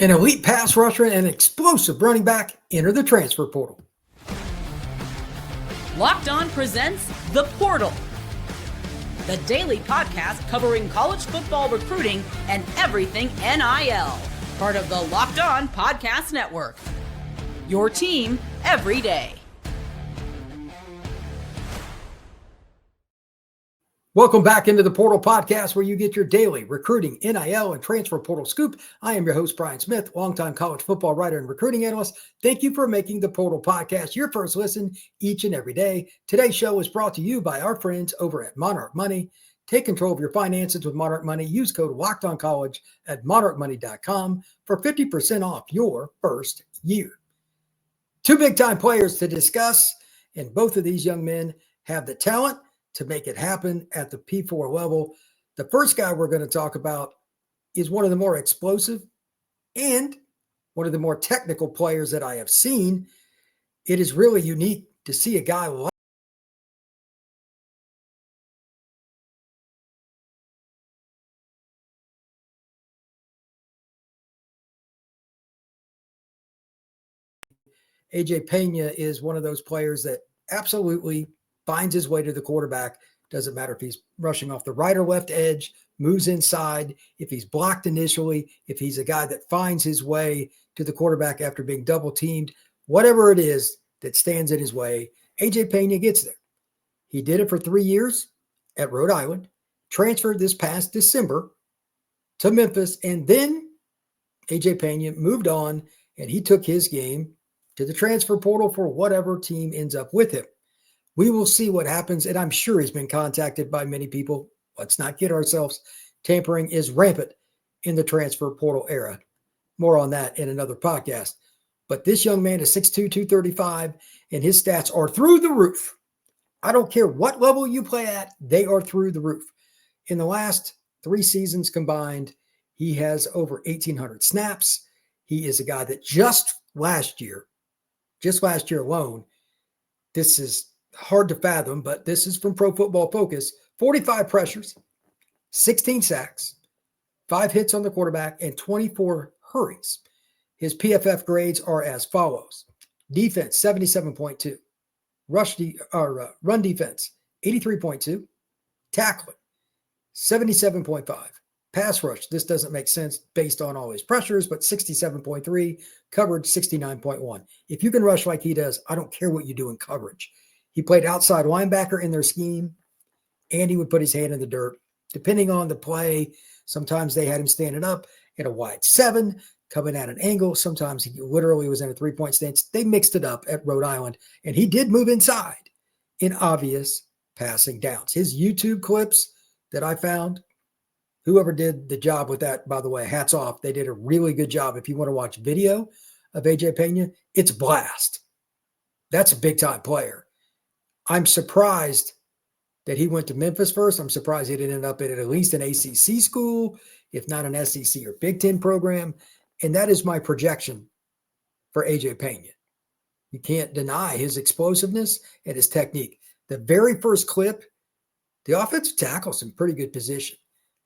An elite pass rusher and an explosive running back enter the transfer portal. Locked On presents The Portal, the daily podcast covering college football recruiting and everything NIL. Part of the Locked On Podcast Network. Your team every day. Welcome back into the Portal Podcast, where you get your daily recruiting, NIL, and transfer portal scoop. I am your host, Brian Smith, longtime college football writer and recruiting analyst. Thank you for making the Portal Podcast your first listen each and every day. Today's show is brought to you by our friends over at Monarch Money. Take control of your finances with Monarch Money. Use code LOCKEDONCollege at monarchmoney.com for 50% off your first year. Two big-time players to discuss, and both of these young men have the talent to make it happen at the P4 level. The first guy we're going to talk about is one of the more explosive and one of the more technical players that I have seen. It is really unique to see a guy like AJ Pena. Is one of those players that absolutely finds his way to the quarterback. Doesn't matter if he's rushing off the right or left edge, moves inside, if he's blocked initially, if he's a guy that finds his way to the quarterback after being double teamed, whatever it is that stands in his way, AJ Pena gets there. He did it for 3 years at Rhode Island, transferred this past December to Memphis, and then AJ Pena moved on and he took his game to the transfer portal for whatever team ends up with him. We will see what happens, and I'm sure he's been contacted by many people. Let's not kid ourselves. Tampering is rampant in the transfer portal era. More on that in another podcast. But this young man is 6'2", 235, and his stats are through the roof. I don't care what level you play at, they are through the roof. In the last 3 seasons combined, he has over 1,800 snaps. He is a guy that just last year alone, this is hard to fathom, but this is from Pro Football Focus, 45 pressures, 16 sacks, 5 hits on the quarterback, and 24 hurries. His PFF grades are as follows. Defense, 77.2. Run defense, 83.2. Tackling, 77.5. Pass rush, this doesn't make sense based on all his pressures, but 67.3. Coverage, 69.1. If you can rush like he does, I don't care what you do in coverage. He played outside linebacker in their scheme, and he would put his hand in the dirt. Depending on the play, sometimes they had him standing up in a wide 7, coming at an angle. Sometimes he literally was in a 3-point stance. They mixed it up at Rhode Island, and he did move inside in obvious passing downs. His YouTube clips that I found, whoever did the job with that, by the way, hats off. They did a really good job. If you want to watch video of AJ Pena, it's a blast. That's a big-time player. I'm surprised that he went to Memphis first. I'm surprised he didn't end up at least an ACC school, if not an SEC or Big Ten program. And that is my projection for AJ Pena. You can't deny his explosiveness and his technique. The very first clip, the offensive tackle's in pretty good position.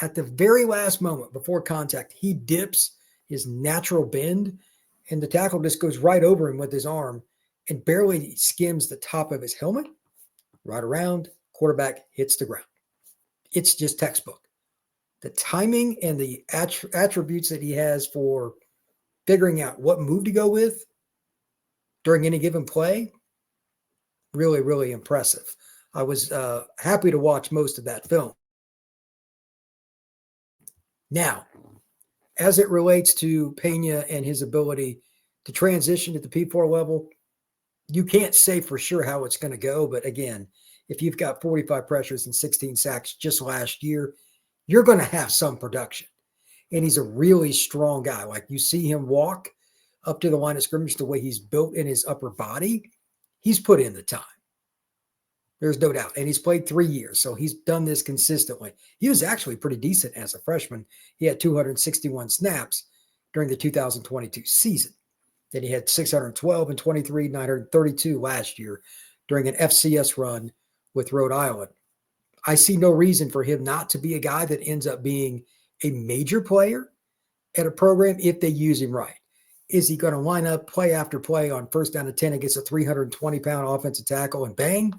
At the very last moment before contact, he dips his natural bend, and the tackle just goes right over him with his arm and barely skims the top of his helmet. Right around, quarterback hits the ground. It's just textbook. The timing and the attributes that he has for figuring out what move to go with during any given play, really, really impressive. I was happy to watch most of that film. Now, as it relates to Pena and his ability to transition at the P4 level, you can't say for sure how it's going to go. But again, if you've got 45 pressures and 16 sacks just last year, you're going to have some production. And he's a really strong guy. Like, you see him walk up to the line of scrimmage, the way he's built in his upper body, he's put in the time. There's no doubt. And he's played 3 years, so he's done this consistently. He was actually pretty decent as a freshman. He had 261 snaps during the 2022 season. Then he had 612 and 23, 932 last year during an FCS run with Rhode Island. I see no reason for him not to be a guy that ends up being a major player at a program if they use him right. Is he going to line up play after play on first down and 10 against a 320-pound offensive tackle and bang?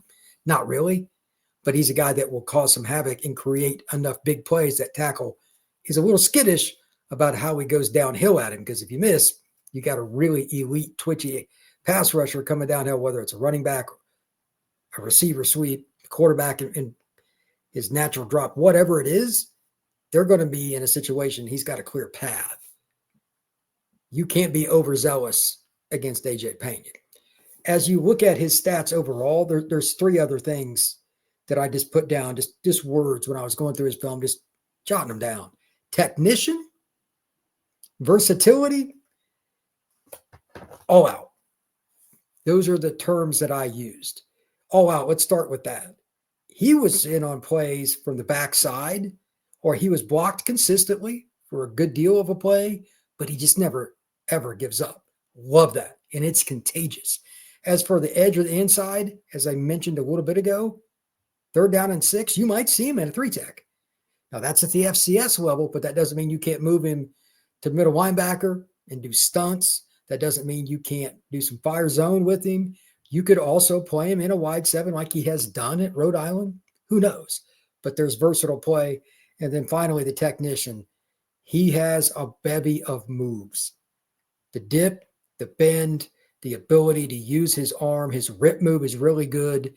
Not really. But he's a guy that will cause some havoc and create enough big plays that tackle is a little skittish about how he goes downhill at him. Because if you miss, you got a really elite, twitchy pass rusher coming downhill, whether it's a running back, a receiver sweep, a quarterback in his natural drop, whatever it is, they're going to be in a situation he's got a clear path. You can't be overzealous against AJ Pena. As you look at his stats overall, there's three other things that I just put down, just words when I was going through his film, just jotting them down. Technician, versatility, all out. Those are the terms that I used. All out, let's start with that. He was in on plays from the backside, or he was blocked consistently for a good deal of a play, but he just never, ever gives up. Love that, and it's contagious. As for the edge or the inside, as I mentioned a little bit ago, 3rd down and 6, you might see him at a 3-tech. Now, that's at the FCS level, but that doesn't mean you can't move him to middle linebacker and do stunts. That doesn't mean you can't do some fire zone with him. You could also play him in a wide 7 like he has done at Rhode Island. Who knows? But there's versatile play. And then finally, the technician. He has a bevy of moves. The dip, the bend, the ability to use his arm. His rip move is really good.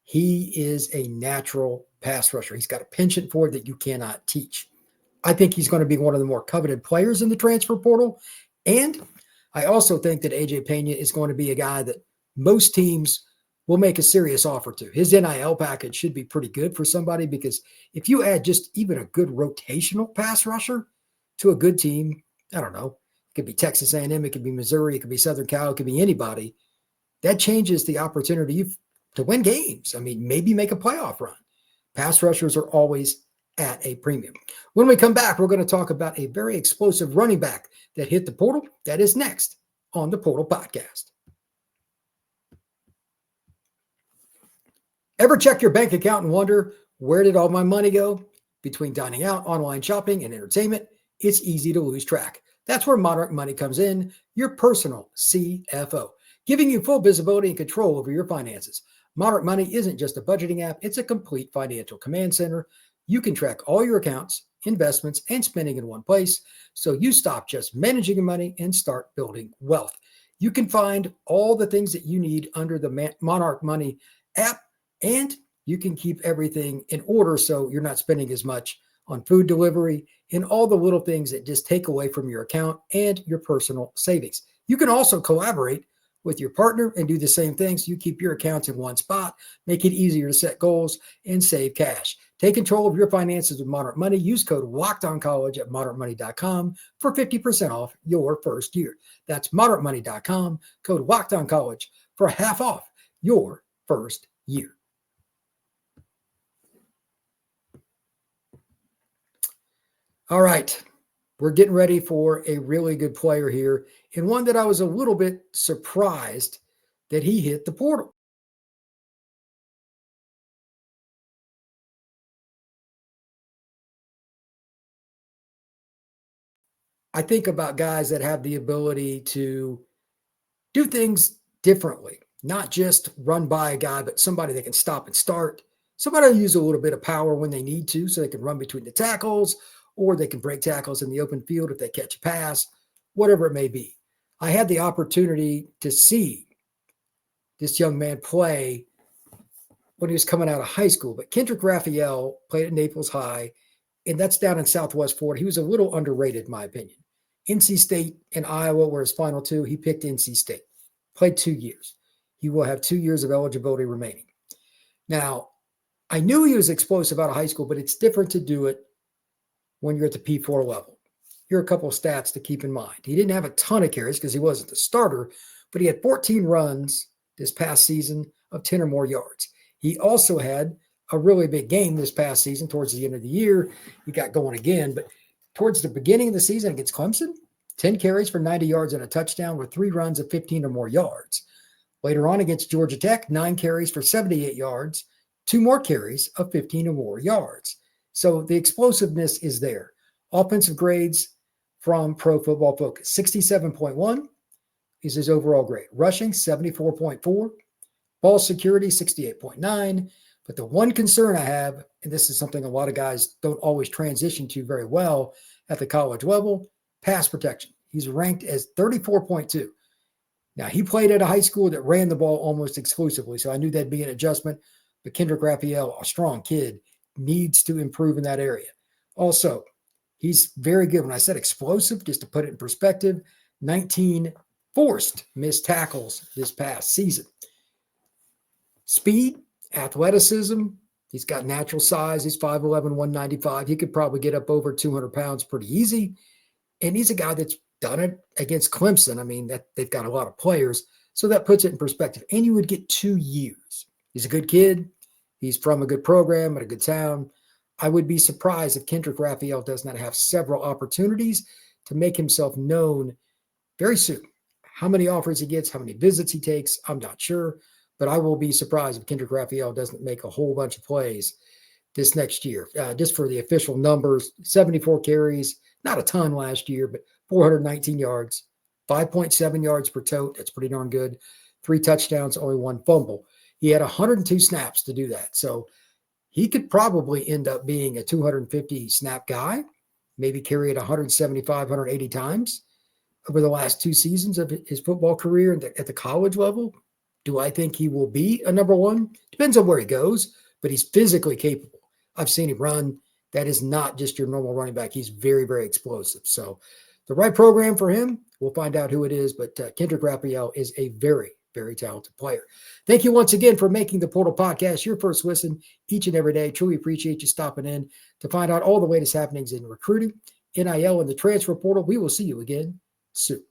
He is a natural pass rusher. He's got a penchant for it that you cannot teach. I think he's going to be one of the more coveted players in the transfer portal. And I also think that AJ Pena is going to be a guy that most teams will make a serious offer to. His NIL package should be pretty good for somebody, because if you add just even a good rotational pass rusher to a good team, I don't know, it could be Texas A&M, it could be Missouri, it could be Southern Cal, it could be anybody. That changes the opportunity to win games. I mean, maybe make a playoff run. Pass rushers are always at a premium. When we come back, we're going to talk about a very explosive running back that hit the portal. That is next on the Portal Podcast. Ever check your bank account and wonder, where did all my money go? Between dining out, online shopping, and entertainment, it's easy to lose track. That's where Monarch Money comes in, your personal CFO, giving you full visibility and control over your finances. Monarch Money isn't just a budgeting app, it's a complete financial command center. You can track all your accounts, investments, and spending in one place, so you stop just managing your money and start building wealth. You can find all the things that you need under the Monarch Money app, and you can keep everything in order so you're not spending as much on food delivery and all the little things that just take away from your account and your personal savings. You can also collaborate with your partner and do the same things. You keep your accounts in one spot, make it easier to set goals and save cash. Take control of your finances with Monarch Money. Use code LOCKEDONCollege at monarchmoney.com for 50% off your first year. That's monarchmoney.com, code LOCKEDONCollege for half off your first year. All right, we're getting ready for a really good player here, and one that I was a little bit surprised that he hit the portal. I think about guys that have the ability to do things differently, not just run by a guy, but somebody that can stop and start, somebody who use a little bit of power when they need to so they can run between the tackles, or they can break tackles in the open field if they catch a pass, whatever it may be. I had the opportunity to see this young man play when he was coming out of high school, but Kendrick Raphael played at Naples High, and that's down in Southwest Florida. He was a little underrated, in my opinion. NC State and Iowa were his final two. He picked NC State, played 2 years. He will have 2 years of eligibility remaining. Now, I knew he was explosive out of high school, but it's different to do it when you're at the P4 level. Here are a couple of stats to keep in mind. He didn't have a ton of carries because he wasn't the starter, but he had 14 runs this past season of 10 or more yards. He also had a really big game this past season towards the end of the year. He got going again, but towards the beginning of the season against Clemson, 10 carries for 90 yards and a touchdown with 3 runs of 15 or more yards. Later on against Georgia Tech, 9 carries for 78 yards, 2 more carries of 15 or more yards. So the explosiveness is there. Offensive grades, from Pro Football Focus. 67.1 is his overall grade. Rushing, 74.4. Ball security, 68.9. But the one concern I have, and this is something a lot of guys don't always transition to very well at the college level, pass protection. He's ranked as 34.2. Now, he played at a high school that ran the ball almost exclusively, so I knew that'd be an adjustment. But Kendrick Raphael, a strong kid, needs to improve in that area. Also, he's very good. When I said explosive, just to put it in perspective, 19 forced missed tackles this past season. Speed, athleticism, he's got natural size. He's 5'11", 195. He could probably get up over 200 pounds pretty easy. And he's a guy that's done it against Clemson. I mean, that they've got a lot of players, so that puts it in perspective. And you would get 2 years. He's a good kid. He's from a good program at a good town. I would be surprised if Kendrick Raphael does not have several opportunities to make himself known very soon. How many offers he gets, how many visits he takes, I'm not sure. But I will be surprised if Kendrick Raphael doesn't make a whole bunch of plays this next year. Just for the official numbers, 74 carries, not a ton last year, but 419 yards, 5.7 yards per tote. That's pretty darn good. 3 touchdowns, only 1 fumble. He had 102 snaps to do that. So he could probably end up being a 250 snap guy, maybe carry it 175, 180 times over the last 2 seasons of his football career at the college level. Do I think he will be a number 1? Depends on where he goes, but he's physically capable. I've seen him run. That is not just your normal running back. He's very, very explosive. So the right program for him, we'll find out who it is, but Kendrick Raphael is a very, very talented player. Thank you once again for making the Portal Podcast your first listen each and every day. Truly appreciate you stopping in to find out all the latest happenings in recruiting, NIL, and the transfer portal. We will see you again soon.